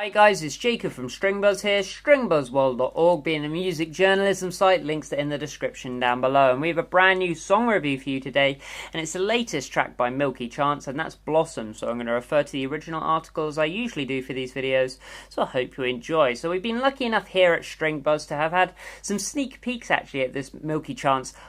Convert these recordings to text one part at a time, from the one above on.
Hi guys, it's Jacob from Stringbuzz here, stringbuzzworld.org being a music journalism site, links are in the description down below. And we have a brand new song review for you today, and it's the latest track by Milky, and that's Blossom. So I'm going to refer to the original article as I usually do for these videos, so I hope you enjoy. So we've been lucky enough here at Stringbuzz to have had some sneak peeks actually at this Milky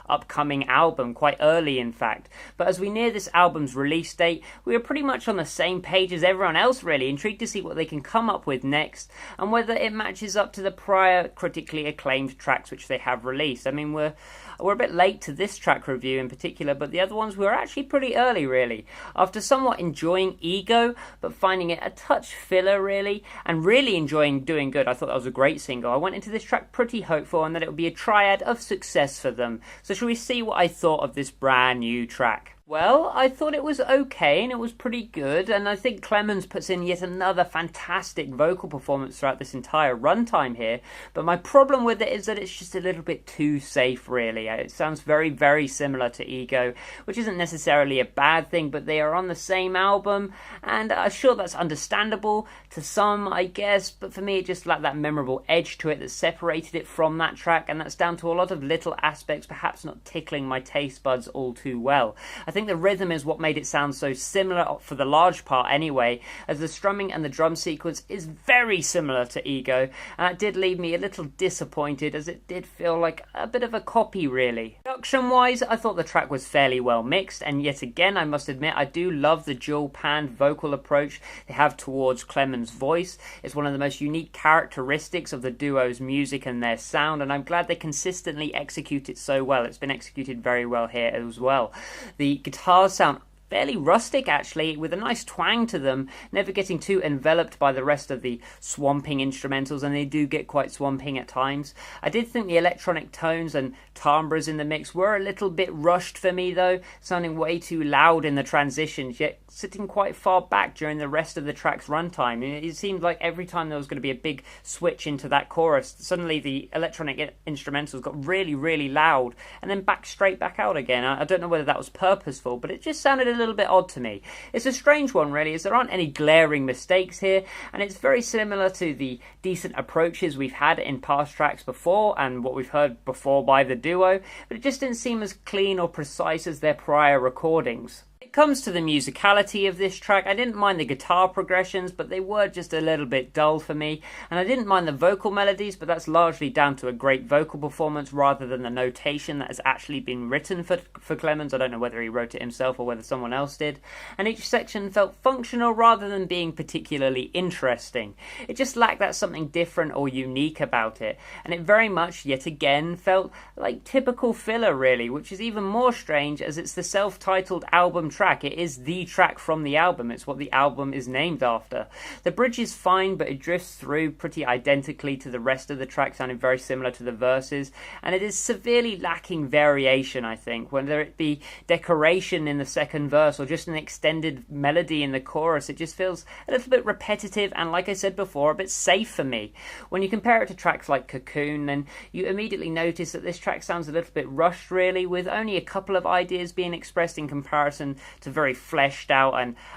upcoming album, quite early in fact. But as we near this album's release date, we are pretty much on the same page as everyone else really, intrigued to see what they can come up with next and whether it matches up to the prior critically acclaimed tracks which they have released. I mean, we're a bit late to this track review in particular, but the other ones were actually pretty early really. After somewhat enjoying Ego but finding it a touch filler really, and really enjoying Doing Good, I thought that was a great single, I went into this track pretty hopeful and that it would be a triad of success for them. So shall we see what I thought of this brand new track? Well, I thought it was okay and it was pretty good, and I think Clemens puts in yet another fantastic vocal performance throughout this entire runtime here, but my problem with it is that it's just a little bit too safe really. It sounds very, very similar to Ego, which isn't necessarily a bad thing, but they are on the same album, and I'm sure that's understandable to some, I guess, but for me it just lacked that memorable edge to it that separated it from that track, and that's down to a lot of little aspects perhaps not tickling my taste buds all too well. I think the rhythm is what made it sound so similar for the large part anyway, as the strumming and the drum sequence is very similar to Ego, and it did leave me a little disappointed as it did feel like a bit of a copy really. Production wise, I thought the track was fairly well mixed, and yet again I must admit I do love the dual panned vocal approach they have towards Clemens' voice. It's one of the most unique characteristics of the duo's music and their sound, and I'm glad they consistently execute it so well. It's been executed very well here as well. The guitars sound fairly rustic actually, with a nice twang to them, never getting too enveloped by the rest of the swamping instrumentals, and they do get quite swamping at times. I did think the electronic tones and timbres in the mix were a little bit rushed for me though, sounding way too loud in the transitions, yet sitting quite far back during the rest of the track's runtime. It seemed like every time there was going to be a big switch into that chorus, suddenly the electronic instrumentals got really, really loud and then straight back out again. I don't know whether that was purposeful, but it just sounded a little bit odd to me. It's a strange one really, as there aren't any glaring mistakes here, and it's very similar to the decent approaches we've had in past tracks before and what we've heard before by the duo, but it just didn't seem as clean or precise as their prior recordings. When it comes to the musicality of this track, I didn't mind the guitar progressions, but they were just a little bit dull for me, and I didn't mind the vocal melodies, but that's largely down to a great vocal performance rather than the notation that has actually been written for Clemens. I don't know whether he wrote it himself or whether someone else did, and each section felt functional rather than being particularly interesting. It just lacked that something different or unique about it, and it very much, yet again, felt like typical filler really, which is even more strange as it's the self-titled album track. It is the track from the album. It's what the album is named after. The bridge is fine, but it drifts through pretty identically to the rest of the track, sounding very similar to the verses, and it is severely lacking variation, I think, whether it be decoration in the second verse or just an extended melody in the chorus. It just feels a little bit repetitive and, like I said before, a bit safe for me. When you compare it to tracks like Cocoon, then you immediately notice that this track sounds a little bit rushed really, with only a couple of ideas being expressed in comparison to very fleshed out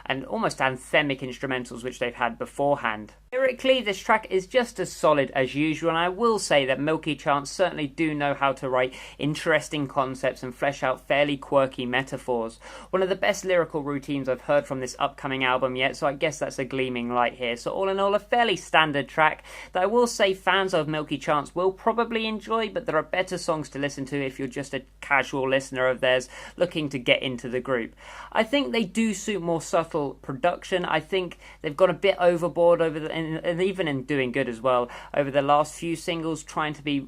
and almost anthemic instrumentals which they've had beforehand. Lyrically, this track is just as solid as usual, and I will say that Milky certainly do know how to write interesting concepts and flesh out fairly quirky metaphors. One of the best lyrical routines I've heard from this upcoming album yet, so I guess that's a gleaming light here. So all in all, a fairly standard track that I will say fans of Milky will probably enjoy, but there are better songs to listen to if you're just a casual listener of theirs looking to get into the group. I think they do suit more subtle production. I think they've gone a bit overboard and even in Doing Good as well, over the last few singles, trying to be,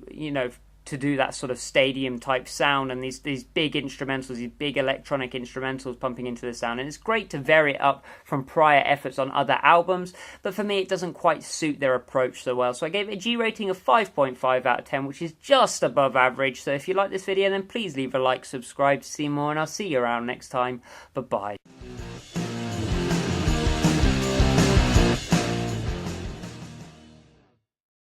to do that sort of stadium type sound and these big instrumentals, these big electronic instrumentals pumping into the sound, and it's great to vary it up from prior efforts on other albums, but for me it doesn't quite suit their approach so well. So I gave it a G rating of 5.5 out of 10, which is just above average. So if you like this video, then please leave a like, subscribe to see more, and I'll see you around next time. Bye bye.